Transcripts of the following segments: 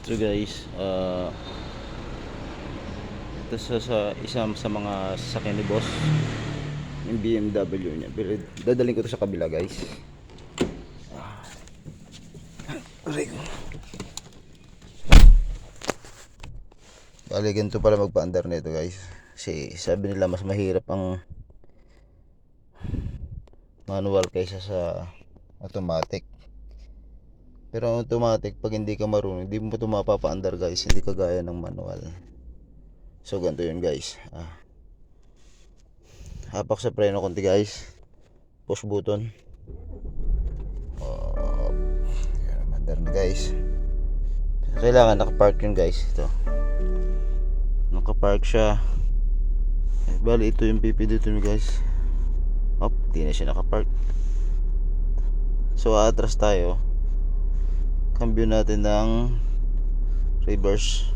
So guys, ito sa isa sa mga sasakyan ni boss, yung BMW niya. Pero dadaling ko to sa kabila guys. Aray ko. Bali ganito pala magpa-under nito guys. Kasi sabi nila mas mahirap ang manual kaysa sa automatic. Pero ang automatic, pag hindi ka marunong, hindi mo ito mapapa-under guys. Hindi kagaya ng manual. So ganito yun guys. Hapak sa preno konti guys. Push button. Under na guys. Kailangan nakapark yun guys. Ito. Nakapark siya. Bali ito yung PP dito guys. Di na siya nakapark. So atras tayo. Cambio natin ng reverse.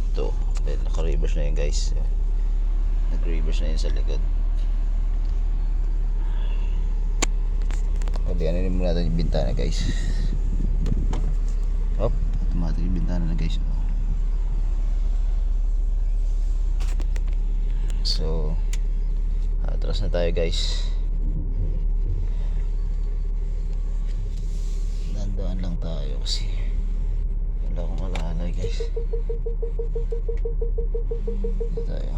Ito. Naka-reverse na yun guys. Nag-reverse na yun sa likod. Ano muna natin yung bintana guys. Automatic yung bintana na guys. So atras na tayo guys. Dandaan lang tayo kasi wala akong alalay guys. Dito tayo.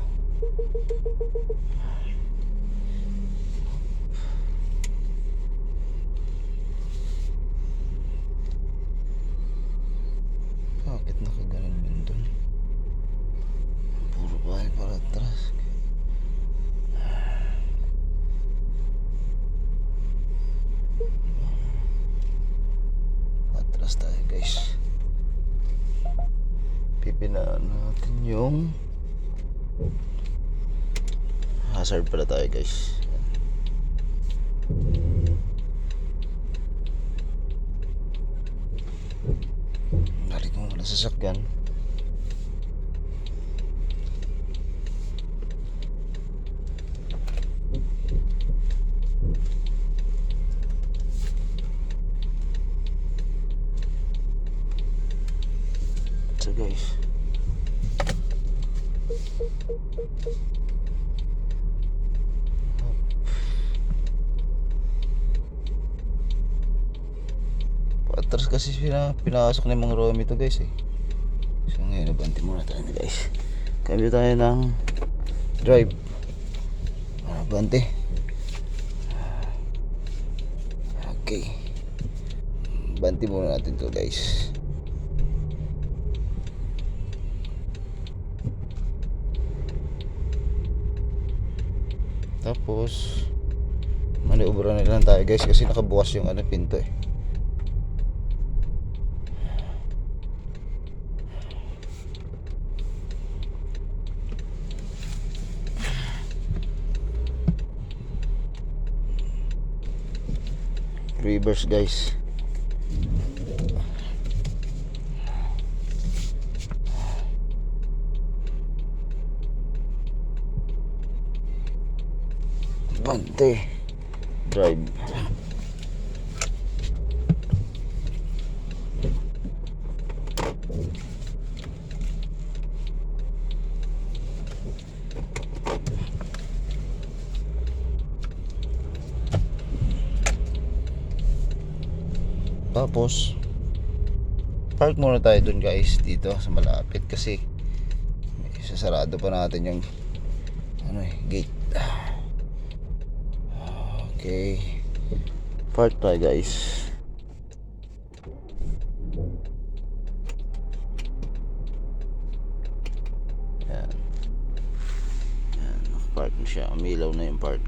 Bakit nakaganon yun dun? Puro bahay para atras. Atras tayo guys. Pipinaan natin yung hazard pala tayo guys. Balik mo muna sa sasakyan. So guys, patras kasi pinasok na yung mga romi to guys eh. So ngayon nabanti muna tayo guys. Cambio tayo ng drive. Banti. Okay. Banti muna natin to guys. Tapos maniobra na lang tayo guys kasi nakabukas yung pinto eh. Reverse guys. Bante. Drive. Tapos park muna tayo dun guys dito sa malapit kasi sasarado pa natin yung gate. Okay, park tayo guys. Yan, park na siya, umilaw na yung park.